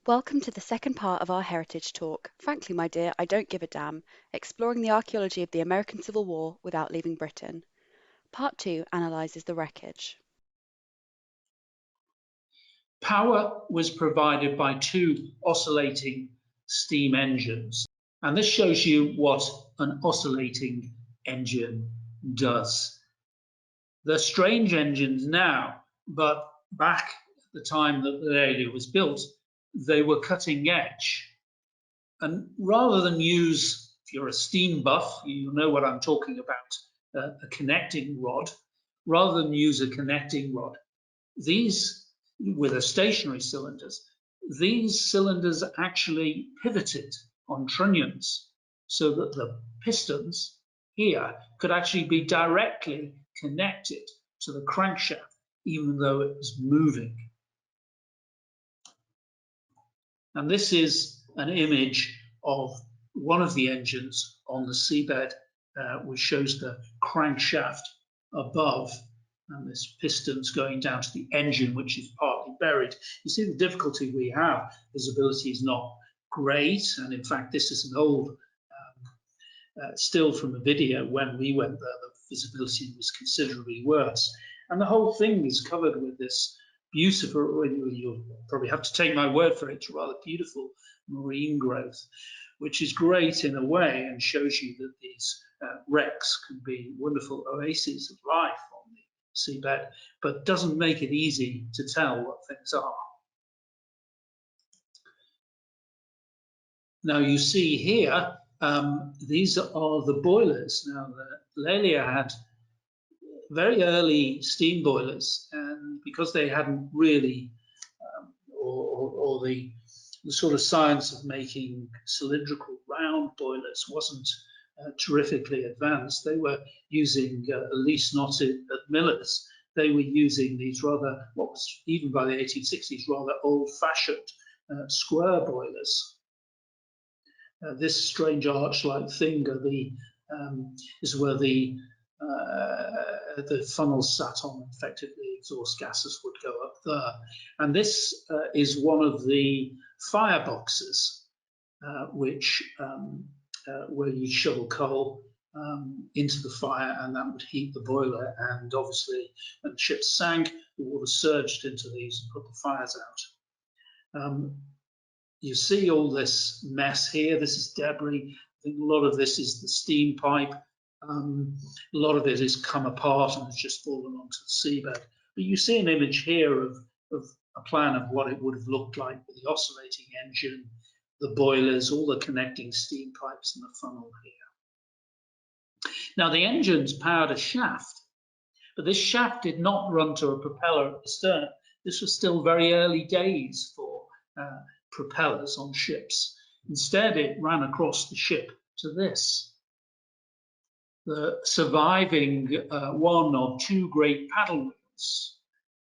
Welcome to the second part of our heritage talk, Frankly, My Dear, I Don't Give a Damn, exploring the archaeology of the American Civil War without leaving Britain. Part 2 analyses the wreckage. Power was provided by two oscillating steam engines, and this shows you what an oscillating engine does. They're strange engines now, but back at the time that the Leyla was built, they were cutting edge. And rather than use, if you're a steam buff, you know what I'm talking about, a connecting rod, rather than use a connecting rod, these with a stationary cylinders, these cylinders actually pivoted on trunnions so that the pistons here could actually be directly connected to the crankshaft, even though it was moving. And this is an image of one of the engines on the seabed, which shows the crankshaft above and this pistons going down to the engine, which is partly buried. You see the difficulty we have. Visibility is not great, and in fact this is an old still from a video when we went there. The visibility was considerably worse, and the whole thing is covered with this beautiful, you'll probably have to take my word for it, rather beautiful marine growth, which is great in a way and shows you that these wrecks can be wonderful oases of life on the seabed, but doesn't make it easy to tell what things are. Now you see here, these are the boilers. Now the Leyla had very early steam boilers, and because they hadn't really, or the sort of science of making cylindrical round boilers wasn't terrifically advanced, they were using, at least not at Miller's, they were using these rather, what was even by the 1860s, rather old-fashioned square boilers. This strange arch-like thing is where the funnel sat on. Effectively, exhaust gases would go up there. And this is one of the fireboxes, which where you shovel coal into the fire, and that would heat the boiler. And obviously, when the ship sank, the water surged into these and put the fires out. You see all this mess here. This is debris. I think a lot of this is the steam pipe. A lot of it has come apart and has just fallen onto the seabed. But you see an image here of a plan of what it would have looked like with the oscillating engine, the boilers, all the connecting steam pipes and the funnel here. Now the engines powered a shaft, but this shaft did not run to a propeller at the stern. This was still very early days for propellers on ships. Instead, it ran across the ship to this. The surviving one or two great paddle wheels,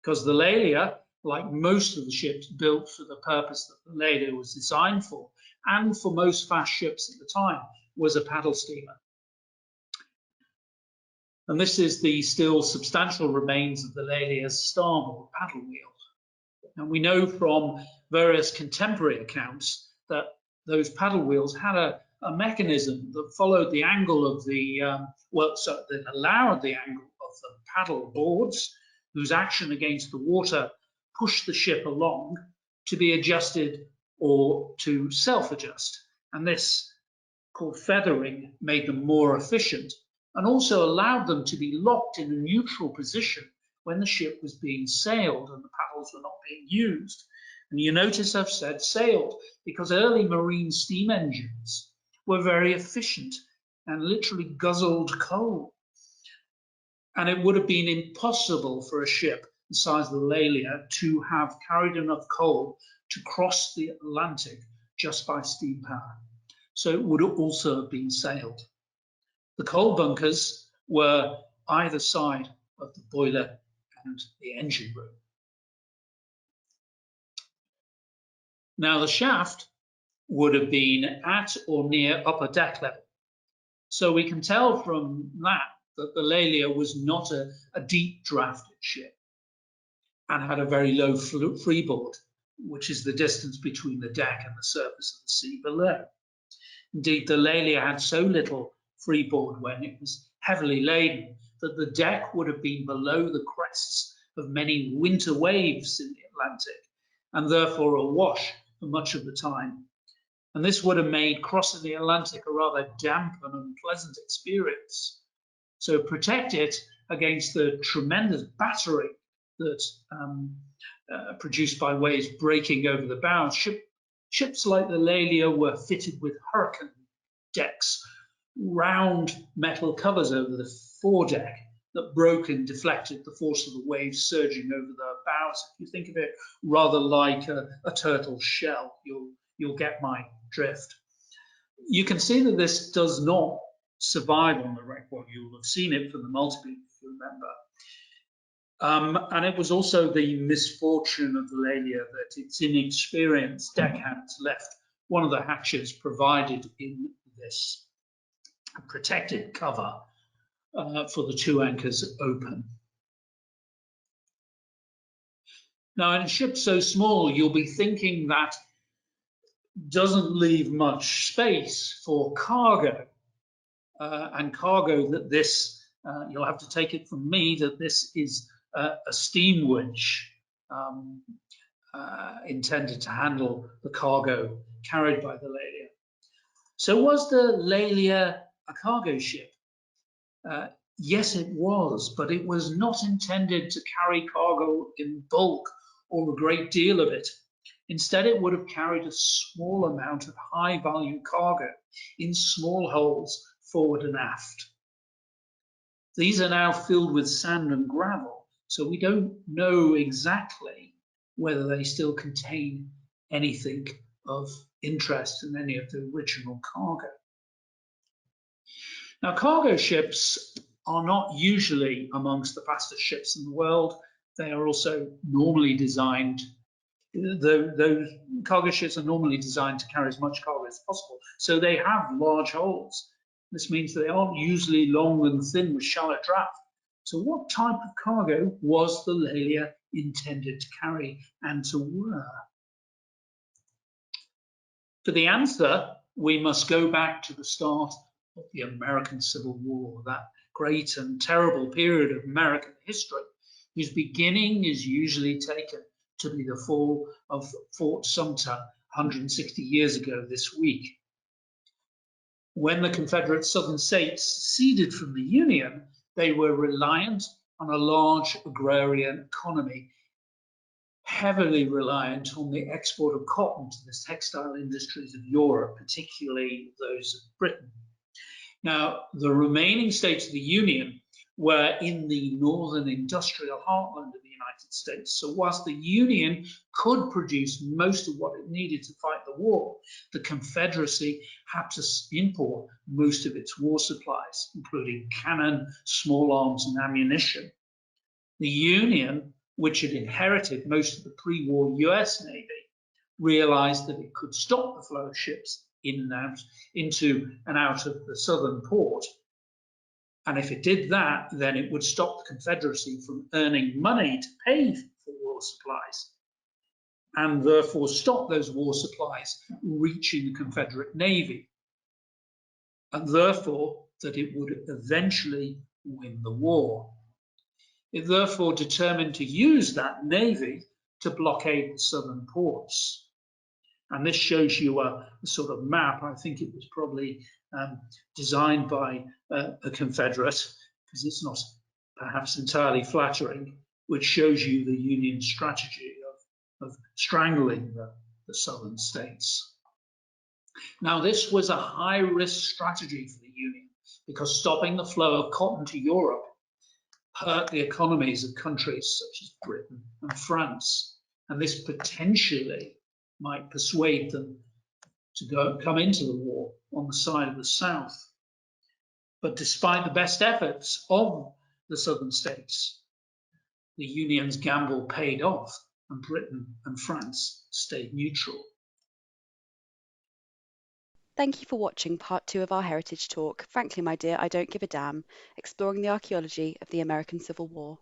because the Leyla, like most of the ships built for the purpose that the Leyla was designed for, and for most fast ships at the time, was a paddle steamer. And this is the still substantial remains of the Leyla's starboard paddle wheel. And we know from various contemporary accounts that those paddle wheels had a mechanism that followed the angle of the, that allowed the angle of the paddle boards, whose action against the water pushed the ship along, to be adjusted or to self-adjust. And this, called feathering, made them more efficient and also allowed them to be locked in a neutral position when the ship was being sailed and the paddles were not being used. And you notice I've said sailed because early marine steam engines were very efficient and literally guzzled coal. And it would have been impossible for a ship the size of the Leyla to have carried enough coal to cross the Atlantic just by steam power. So it would also have been sailed. The coal bunkers were either side of the boiler and the engine room. Now the shaft would have been at or near upper deck level. So we can tell from that that the Leyla was not a deep drafted ship and had a very low freeboard. which is the distance between the deck and the surface of the sea below. Indeed, the Lelia had so little freeboard when it was heavily laden that the deck would have been below the crests of many winter waves in the Atlantic, and therefore awash for much of the time. And this would have made crossing the Atlantic a rather damp and unpleasant experience. So protect it against the tremendous battering that produced by waves breaking over the bows. Ships like the Lelia were fitted with hurricane decks, round metal covers over the foredeck that broke and deflected the force of the waves surging over the bows. If you think of it rather like a turtle shell, you'll get my drift. You can see that this does not survive on the wreck. Well, you'll have seen it from the multibeam, if you remember. And it was also the misfortune of the Lelia that its inexperienced deckhands left one of the hatches provided in this protected cover for the two anchors open. Now, in a ship so small, you'll be thinking that doesn't leave much space for cargo. And cargo that this, you'll have to take it from me, that this is a steam winch intended to handle the cargo carried by the Lelia. So was the Lelia a cargo ship? Yes, it was, but it was not intended to carry cargo in bulk or a great deal of it. Instead, it would have carried a small amount of high-value cargo in small holds forward and aft. These are now filled with sand and gravel, so we don't know exactly whether they still contain anything of interest in any of the original cargo. Now, cargo ships are not usually amongst the fastest ships in the world. They are also normally designed, those cargo ships are normally designed to carry as much cargo as possible. So they have large holds. This means they aren't usually long and thin with shallow draft. So what type of cargo was the Lelia intended to carry and to wear? For the answer, we must go back to the start of the American Civil War, that great and terrible period of American history, whose beginning is usually taken to be the fall of Fort Sumter 160 years ago this week. When the Confederate Southern states seceded from the Union, they were reliant on a large agrarian economy, heavily reliant on the export of cotton to the textile industries of Europe, particularly those of Britain. Now, the remaining states of the Union were in the northern industrial heartland of the United States. So whilst the Union could produce most of what it needed to fight the war, the Confederacy had to import most of its war supplies, including cannon, small arms, and ammunition. The Union, which had inherited most of the pre-war US Navy, realized that it could stop the flow of ships in and out, into and out of the southern port. And if it did that, then it would stop the Confederacy from earning money to pay for war supplies, and therefore stop those war supplies reaching the Confederate Navy, and therefore that it would eventually win the war. It therefore determined to use that Navy to blockade the southern ports. And this shows you a sort of map. I think it was probably designed by a Confederate, because it's not perhaps entirely flattering, which shows you the Union strategy of strangling the southern states. Now, this was a high-risk strategy for the Union, because stopping the flow of cotton to Europe hurt the economies of countries such as Britain and France. And this potentially might persuade them to come into the war on the side of the South. But despite the best efforts of the southern states, the Union's gamble paid off, and Britain and France stayed neutral. Thank you for watching part 2 of our heritage talk, Frankly, My Dear, I Don't Give a Damn, exploring the archaeology of the American Civil War.